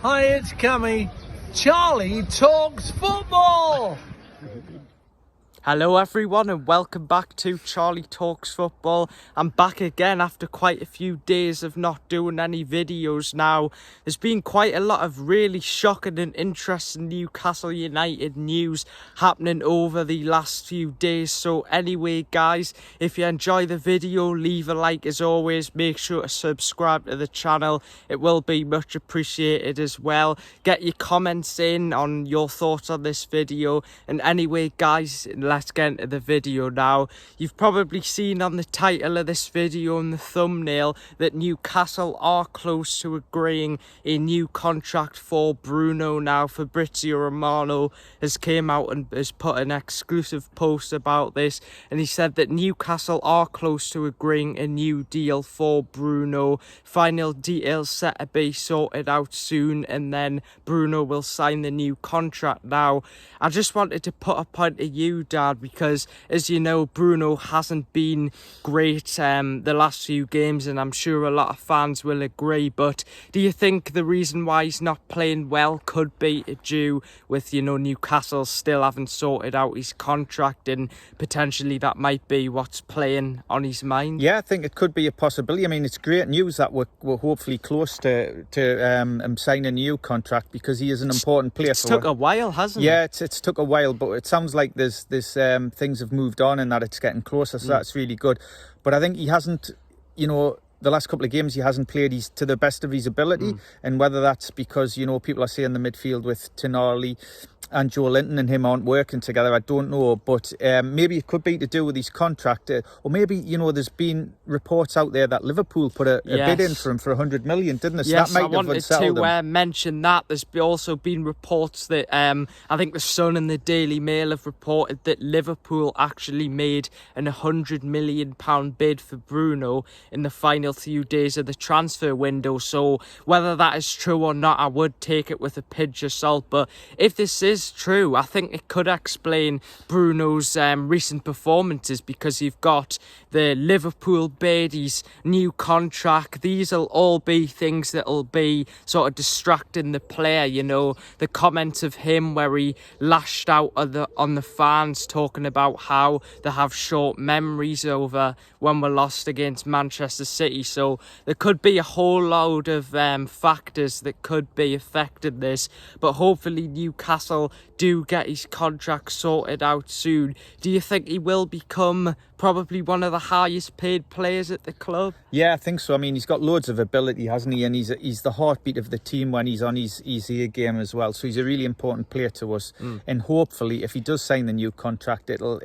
Hi, it's Cammy. Charlie talks football. Hello everyone and welcome back to Charlie Talks Football. I'm back again after quite a few days of not doing any videos now. There's been quite a lot of really shocking and interesting Newcastle United news happening over the last few days. So anyway guys, if you enjoy the video, leave a like as always. Make sure to subscribe to the channel. It will be much appreciated as well. Get your comments in on your thoughts on this video. And anyway guys, let's get into the video now. You've probably seen on the title of this video and the thumbnail that Newcastle are close to agreeing a new contract for Bruno now. Fabrizio Romano has came out and has put an exclusive post about this, and he said that Newcastle are close to agreeing a new deal for Bruno. Final details set to be sorted out soon, and then Bruno will sign the new contract. Now, I just wanted to put a point to you, Dad, because as you know, Bruno hasn't been great the last few games, and I'm sure a lot of fans will agree. But do you think the reason why he's not playing well could be due with, you know, Newcastle still haven't sorted out his contract, and potentially that might be what's playing on his mind? Yeah, I think it could be a possibility. I mean, it's great news that we're hopefully close to him signing a new contract, because he is an important player. It's took a while, hasn't it? Yeah, it's took a while, but it sounds like there's things have moved on and that it's getting closer, so that's really good. But I think he hasn't, you know, the last couple of games he hasn't played to the best of his ability, and whether that's because, you know, people are saying the midfield with Tonali and Joe Linton and him aren't working together, I don't know, but maybe it could be to do with his contract, or maybe, you know, there's been reports out there that Liverpool put a bid in for him for 100 million, didn't they? So yes, that might I wanted to mention that. There's also been reports that I think the Sun and the Daily Mail have reported that Liverpool actually made an £100 million bid for Bruno in the final few days of the transfer window. So whether that is true or not, I would take it with a pinch of salt. But if this is true, I think it could explain Bruno's recent performances, because you've got the Liverpool bid, his new contract. These will all be things that will be sort of distracting the player. You know, the comments of him where he lashed out on the fans, talking about how they have short memories over when we're lost against Manchester City. So there could be a whole load of factors that could be affecting this, but hopefully Newcastle do get his contract sorted out soon. Do you think he will become probably one of the highest paid players at the club? Yeah, I think so. I mean, he's got loads of ability, hasn't he? And he's the heartbeat of the team when he's on his A game as well. So he's a really important player to us. And hopefully, if he does sign the new contract, it'll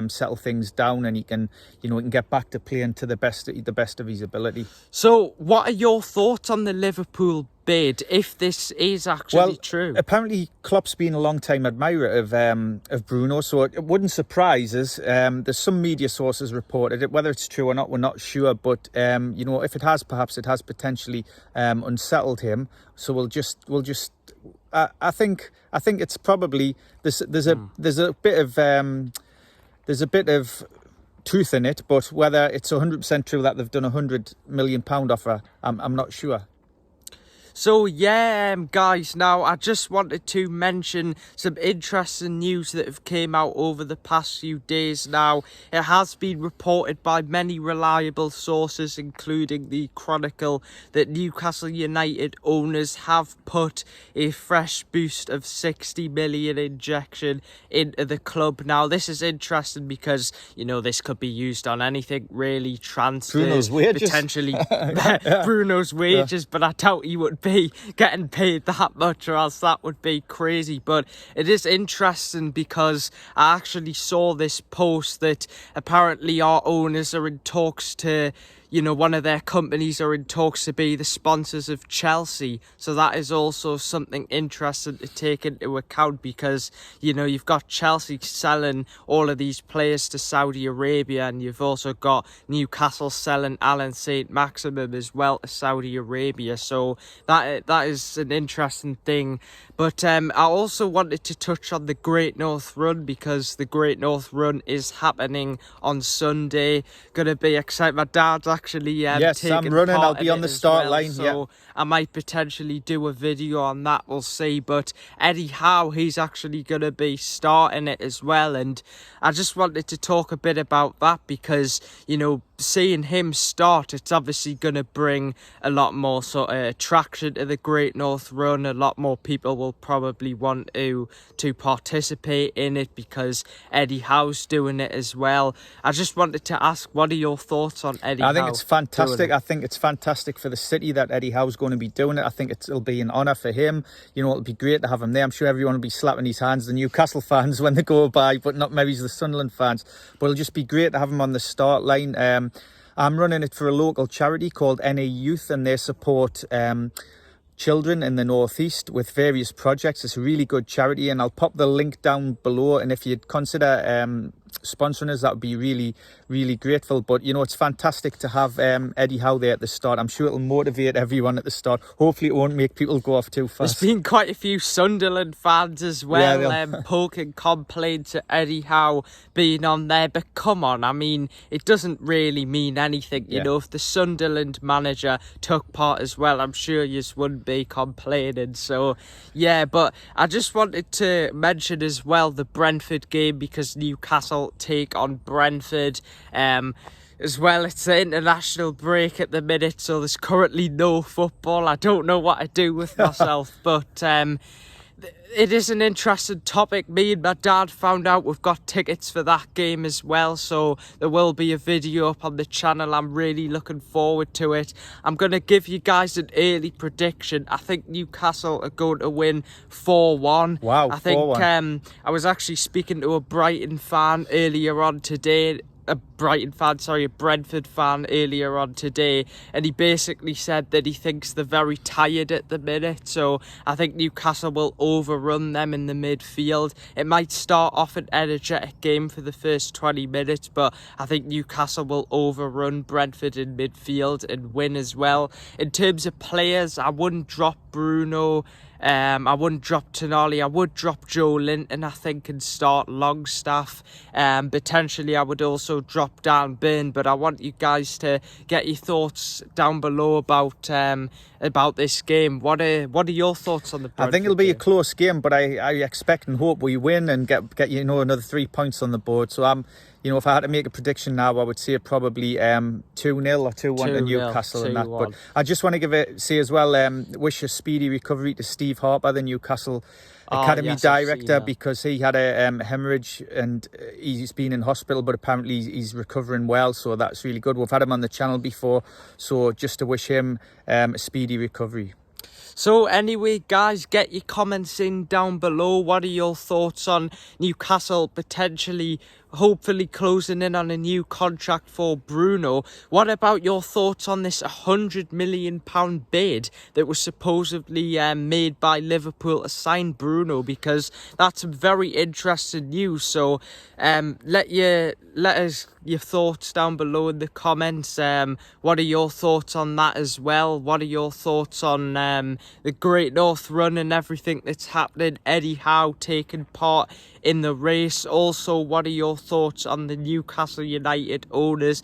settle things down, and he can get back to playing to the best of his ability. So, what are your thoughts on the Liverpool bid, if this is actually true? Apparently Klopp's been a long time admirer of Bruno, so it wouldn't surprise us. There's some media sources reported it. Whether it's true or not, we're not sure, but you know, if it has, perhaps it has potentially unsettled him. So we'll just I think it's probably there's a bit of truth in it, but whether it's 100% true that they've done £100 million offer, I'm not sure. So yeah, guys, now I just wanted to mention some interesting news that have came out over the past few days. Now, it has been reported by many reliable sources, including the Chronicle, that Newcastle United owners have put a fresh boost of 60 million injection into the club. Now, this is interesting because, you know, this could be used on anything really, transfers, Bruno's wages. Potentially Bruno's wages, but I doubt he would be getting paid that much, or else that would be crazy. But it is interesting because I actually saw this post that apparently our owners are in talks to, you know, one of their companies are in talks to be the sponsors of Chelsea. So that is also something interesting to take into account, because, you know, you've got Chelsea selling all of these players to Saudi Arabia, and you've also got Newcastle selling Alan Saint-Maximin as well to Saudi Arabia. So that is an interesting thing. But I also wanted to touch on the Great North Run, because the Great North Run is happening on Sunday. Gonna be excited. My dad's actually Yes, I'm taking running. part I'll be in on it the as start well, line. so I might potentially do a video on that. We'll see. But Eddie Howe, he's actually gonna be starting it as well, and I just wanted to talk a bit about that, because you know, seeing him start, it's obviously going to bring a lot more sort of attraction to the Great North Run. A lot more people will probably want to participate in it, because Eddie Howe's doing it as well. I just wanted to ask, what are your thoughts on Eddie Howe? I think it's fantastic. I think it's fantastic for the city that Eddie Howe's going to be doing it. I think it'll be an honour for him. You know, it'll be great to have him there. I'm sure everyone will be slapping his hands, the Newcastle fans, when they go by, but not maybe the Sunderland fans. But it'll just be great to have him on the start line. I'm running it for a local charity called NA Youth, and they support children in the northeast with various projects. It's a really good charity, and I'll pop the link down below, and if you'd consider sponsoring us, that would be really, really grateful. But you know, it's fantastic to have Eddie Howe there at the start. I'm sure it'll motivate everyone at the start. Hopefully it won't make people go off too fast. There's been quite a few Sunderland fans as well, poking complaints at Eddie Howe being on there, but come on, I mean, it doesn't really mean anything. You know, if the Sunderland manager took part as well, I'm sure you wouldn't be complaining. So yeah, but I just wanted to mention as well the Brentford game, because Newcastle take on Brentford as well. It's the international break at the minute, so there's currently no football. I don't know what to do with myself, but it is an interesting topic. Me and my dad found out we've got tickets for that game as well, so there will be a video up on the channel. I'm really looking forward to it. I'm going to give you guys an early prediction. I think Newcastle are going to win 4-1. Wow, I think 4-1. I was actually speaking to a Brighton fan earlier on today, a Brentford fan earlier on today, and he basically said that he thinks they're very tired at the minute, so I think Newcastle will overrun them in the midfield. It might start off an energetic game for the first 20 minutes, but I think Newcastle will overrun Brentford in midfield and win as well. In terms of players, I wouldn't drop Bruno, I wouldn't drop Tonali. I would drop Joe Linton, I think, and start Longstaff. Potentially I would also drop down Burn, but I want you guys to get your thoughts down below about this game. What are your thoughts on the Brentford I think it'll be game? a close game, but I expect and hope we win and get you know, another 3 points on the board. So you know, if I had to make a prediction now, I would say probably 2-0 or 2-1 to Newcastle and that. But I just want to say as well, wish a speedy recovery to Steve Harper, the Newcastle Academy director, because he had a hemorrhage and he's been in hospital, but apparently he's recovering well, so that's really good. We've had him on the channel before, so just to wish him a speedy recovery. So anyway, guys, get your comments in down below. What are your thoughts on Newcastle potentially, hopefully closing in on a new contract for Bruno? What about your thoughts on this £100 million bid that was supposedly made by Liverpool to sign Bruno? Because that's some very interesting news. So let us your thoughts down below in the comments. What are your thoughts on that as well? What are your thoughts on the Great North Run and everything that's happening? Eddie Howe taking part in the race. Also, what are your thoughts on the Newcastle United owners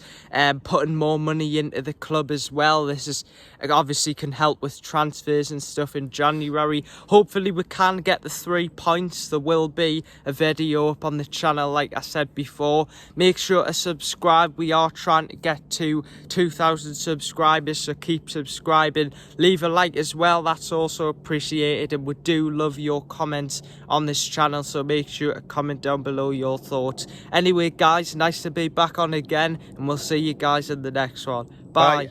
putting more money into the club as well? This is obviously can help with transfers and stuff in January. Hopefully we can get the 3 points. There will be a video up on the channel, like I said before. Make sure to subscribe. We are trying to get to 2,000 subscribers, so keep subscribing. Leave a like as well, that's also appreciated, and we do love your comments on this channel, so make sure to comment down below your thoughts. Anyway guys, nice to be back on again, and we'll see you guys in the next one. Bye.